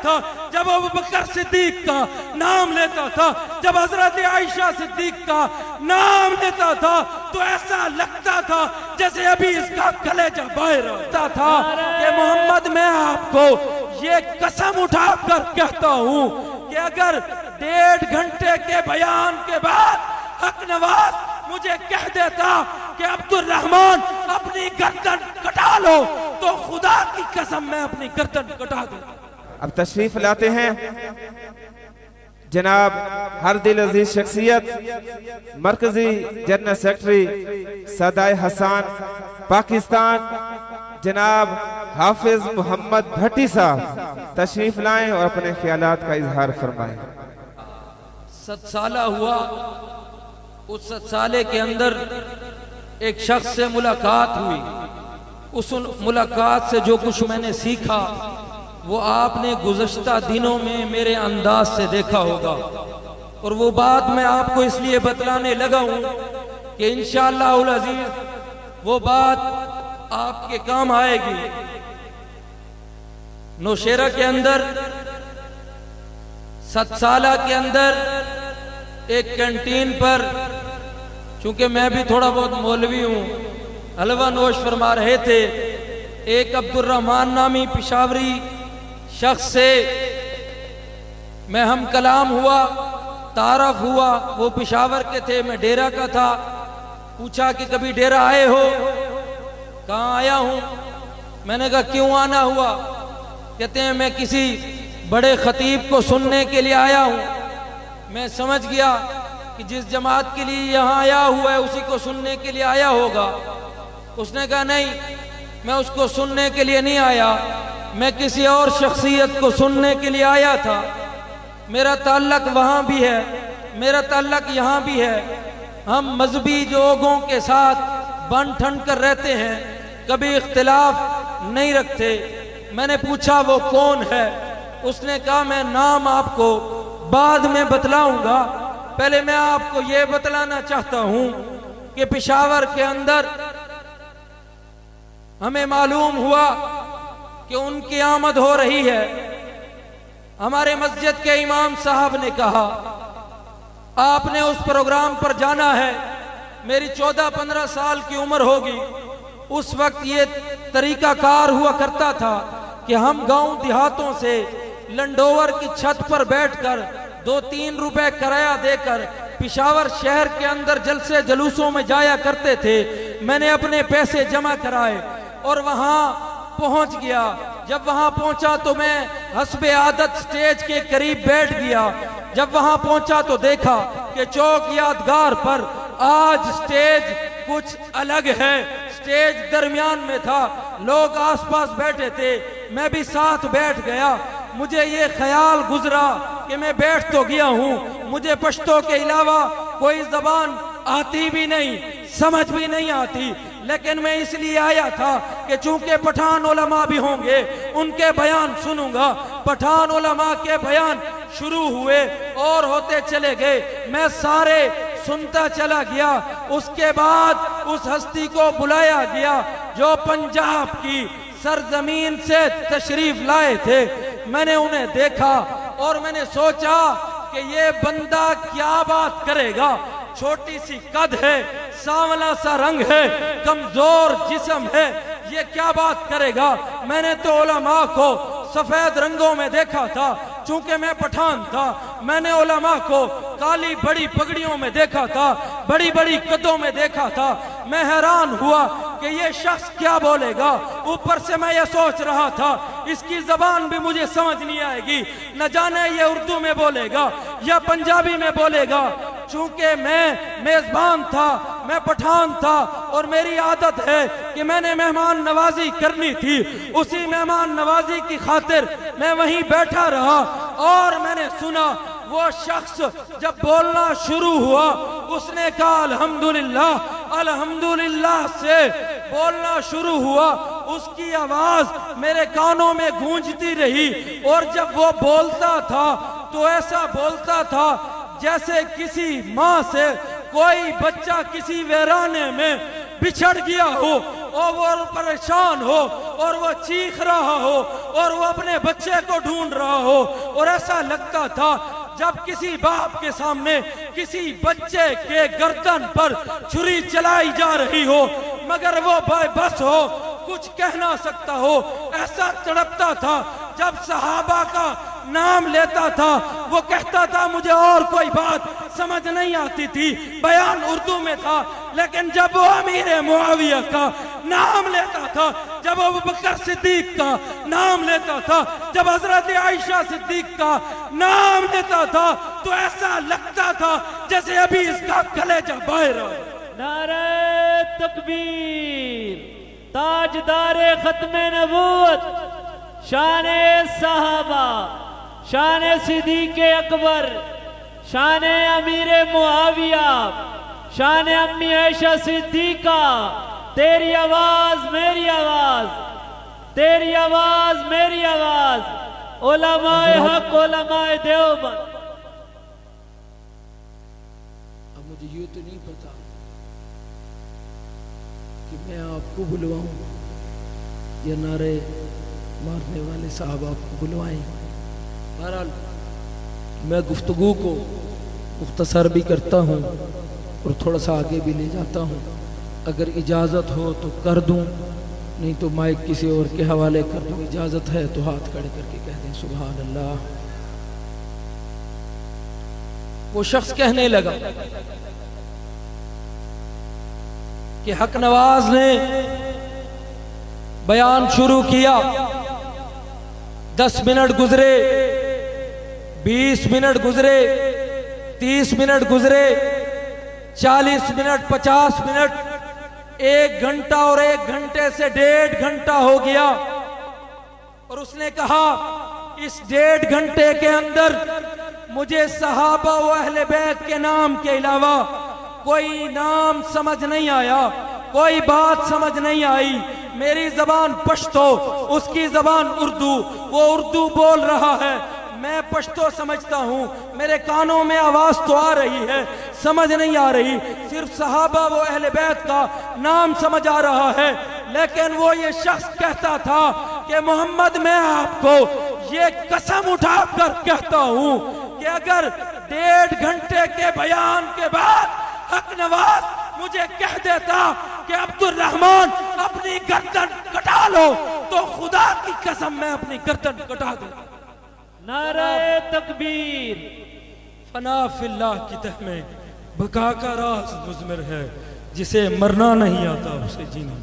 था जब अबू बकर सिद्दीक का नाम लेता था, जब हजरत आयशा सिद्दीक का नाम लेता था तो ऐसा लगता था जैसे अभी इसका कलेजा बाहर होता था कि मोहम्मद, मैं आपको ये कसम उठाकर कहता हूं कि अगर 1.5 घंटे के बयान के बाद हक नवाज मुझे कह देता कि अब्दुल रहमान अपनी गर्दन कटा लो तो खुदा की कसम मैं अपनी गर्दन कटा दूं। अब तशरीफ लाते हैं जनाब हर दिल अजीज शख्सियत मरकजी जनरल सेक्रेटरी सदाए हसन पाकिस्तान जनाब हाफिज मोहम्मद भट्टी साहब तशरीफ लाएं और अपने ख्यालात का इजहार फरमाएं। 7 साल हुआ, उस 7 साल के अंदर एक शख्स से मुलाकात हुई। उस मुलाकात से जो कुछ मैंने सीखा वो आपने गुज़श्ता दिनों में मेरे अंदाज से देखा होगा, और वो बात मैं आपको इसलिए बतलाने लगा हूं कि इंशाअल्लाह उल अजीज वो बात आपके काम आएगी। नौशेरा के अंदर 7 साल के अंदर एक कैंटीन पर, चूंकि मैं भी थोड़ा बहुत मौलवी हूं, हलवा नोश फरमा रहे थे। एक अब्दुल रहमान नामी पिशावरी शख्स से मैं हम कलाम हुआ, तारफ हुआ। वो पिशावर के थे, मैं डेरा का था। पूछा कि कभी डेरा आए हो? कहाँ आया हूं। मैंने कहा क्यों आना हुआ? कहते हैं मैं किसी बड़े खतीब को सुनने के लिए आया हूं। मैं समझ गया कि जिस जमात के लिए यहाँ आया हुआ है उसी को सुनने के लिए आया होगा। उसने कहा नहीं, मैं उसको सुनने के लिए नहीं आया, मैं किसी और शख्सियत को सुनने के लिए आया था। मेरा ताल्लुक वहाँ भी है, मेरा ताल्लुक यहाँ भी है। हम मजहबी लोगों के साथ बन ठन कर रहते हैं, कभी इख्तिलाफ नहीं रखते। मैंने पूछा वो कौन है? उसने कहा मैं नाम आपको बाद में बतलाऊंगा, पहले मैं आपको ये बतलाना चाहता हूं कि पेशावर के अंदर हमें मालूम हुआ कि उनकी आमद हो रही है। हमारे मस्जिद के इमाम साहब ने कहा आपने उस प्रोग्राम पर जाना है। मेरी 14-15 साल की उम्र होगी। उस वक्त ये तरीकाकार हुआ करता था कि हम गांव देहातों से लंडोवर की छत पर बैठकर 2-3 रुपए किराया देकर पेशावर शहर के अंदर जलसे जलूसों में जाया करते थे। मैंने अपने पैसे जमा कराए और वहां पहुंच गया। जब वहां पहुंचा तो मैं हस्बे आदत स्टेज के करीब बैठ गया। जब वहां पहुंचा तो देखा कि चौक यादगार पर आज स्टेज कुछ अलग है। स्टेज दरमियान में था, लोग आसपास बैठे थे, मैं भी साथ बैठ गया। मुझे ये ख्याल गुजरा कि मैं बैठ तो गया हूँ, मुझे पश्तो के अलावा कोई जबान आती भी नहीं, समझ भी नहीं आती, लेकिन मैं इसलिए आया था कि चूंकि पठान उलमा भी होंगे, उनके बयान सुनूंगा। पठान उलमा के बयान शुरू हुए और होते चले गए, मैं सारे सुनता चला गया। उसके बाद उस हस्ती को बुलाया गया जो पंजाब की सरजमीन से तशरीफ लाए थे। मैंने उन्हें देखा और मैंने सोचा कि ये बंदा क्या बात करेगा। छोटी सी कद है, सांवला सा रंग है, कमजोर जिस्म है, ये क्या बात करेगा। मैंने तो उलमा को सफेद रंगों में देखा था, चूंकि मैं पठान था। मैंने उलमा को काली बड़ी पगड़ियों में देखा था, बड़ी बड़ी कदों में देखा था। मैं हैरान हुआ कि ये शख्स क्या बोलेगा। ऊपर से मैं ये सोच रहा था इसकी जबान भी मुझे समझ नहीं आएगी, न जाने ये उर्दू में बोलेगा या पंजाबी में बोलेगा। चूंकि मैं मेजबान था, मैं पठान था और मेरी आदत है कि मैंने मेहमान नवाजी करनी थी। उसी मेहमान नवाजी की खातिर मैं वहीं बैठा रहा और मैंने सुना वो शख्स जब बोलना शुरू हुआ उसने कहा अल्हम्दुलिल्लाह अल्हम्दुलिल्लाह से बोलना शुरू हुआ। उसकी आवाज मेरे कानों में गूंजती रही और जब वो बोलता था तो ऐसा बोलता था जैसे किसी माँ से कोई बच्चा किसी वीराने में बिछड़ गया हो और वो परेशान हो और वो चीख रहा हो और वो अपने बच्चे को ढूंढ रहा हो। और ऐसा लगता था जब किसी बाप के सामने किसी बच्चे के गर्दन पर छुरी चलाई जा रही हो मगर वो बेबस हो, कुछ कह ना सकता हो। ऐसा तड़पता था जब सहाबा का नाम लेता था। वो कहता था मुझे और कोई बात समझ नहीं आती थी, बयान उर्दू में था, लेकिन जब वो अमीर मुआविया का नाम लेता था, जब अबू बकर सिद्दीक का नाम लेता था, जब हजरत आयशा सिद्दीक का नाम लेता था, तो ऐसा लगता था जैसे अभी इसका कलेजा बाहर आए। नारे तकबीर, ताजदारे खत्मे नबूवत, शाने सहाबा, शाने सिद्दीक़े अकबर, शाने अमीरे मुआविया, शाने अम्मी आयशा सिद्दीका। तेरी आवाज मेरी आवाज, तेरी आवाज मेरी आवाज। उलमाए हक, उलमाए देवबंद। अब मुझे ये तो नहीं पता कि मैं आपको बुलवाऊं या नारे मारने वाले साहब आपको बुलवाएं। बहरहाल मैं गुफ्तगू को मुख्तसर भी करता हूँ और थोड़ा सा आगे भी ले जाता हूँ। अगर इजाज़त हो तो कर दूँ, नहीं तो माइक किसी और के हवाले कर दूँ। इजाज़त है तो हाथ खड़े करके कह दें सुभान अल्लाह। वो शख्स कहने लगा कि हक नवाज ने बयान शुरू किया। 10 मिनट गुजरे, 20 मिनट गुजरे, 30 मिनट गुजरे, 40 मिनट, 50 मिनट, 1 घंटा और 1 घंटे से 1.5 घंटा हो गया। और उसने कहा इस 1.5 घंटे के अंदर मुझे सहाबा व अहले बैत के नाम के अलावा कोई नाम समझ नहीं आया, कोई बात समझ नहीं आई। मेरी जबान पश्तो, उसकी जबान उर्दू, वो उर्दू बोल रहा है, मैं पश्तो समझता हूँ, मेरे कानों में आवाज तो आ रही है, समझ नहीं आ रही। सिर्फ सहाबा व अहले बैत का नाम समझ आ रहा है। लेकिन वो ये शख्स कहता था कि मोहम्मद मैं आपको ये कसम उठाकर कहता हूँ कि अगर 1.5 घंटे के बयान के बाद हक नवाज मुझे कह देता कि अब्दुल रहमान अपनी गर्दन कटा लो, तो खुदा की कसम मैं अपनी गर्दन कटा दूं। नारे तकबीर। फना फिल्लाह की तह में बका का राज मुज़मिर है, जिसे मरना नहीं आता उसे जीना।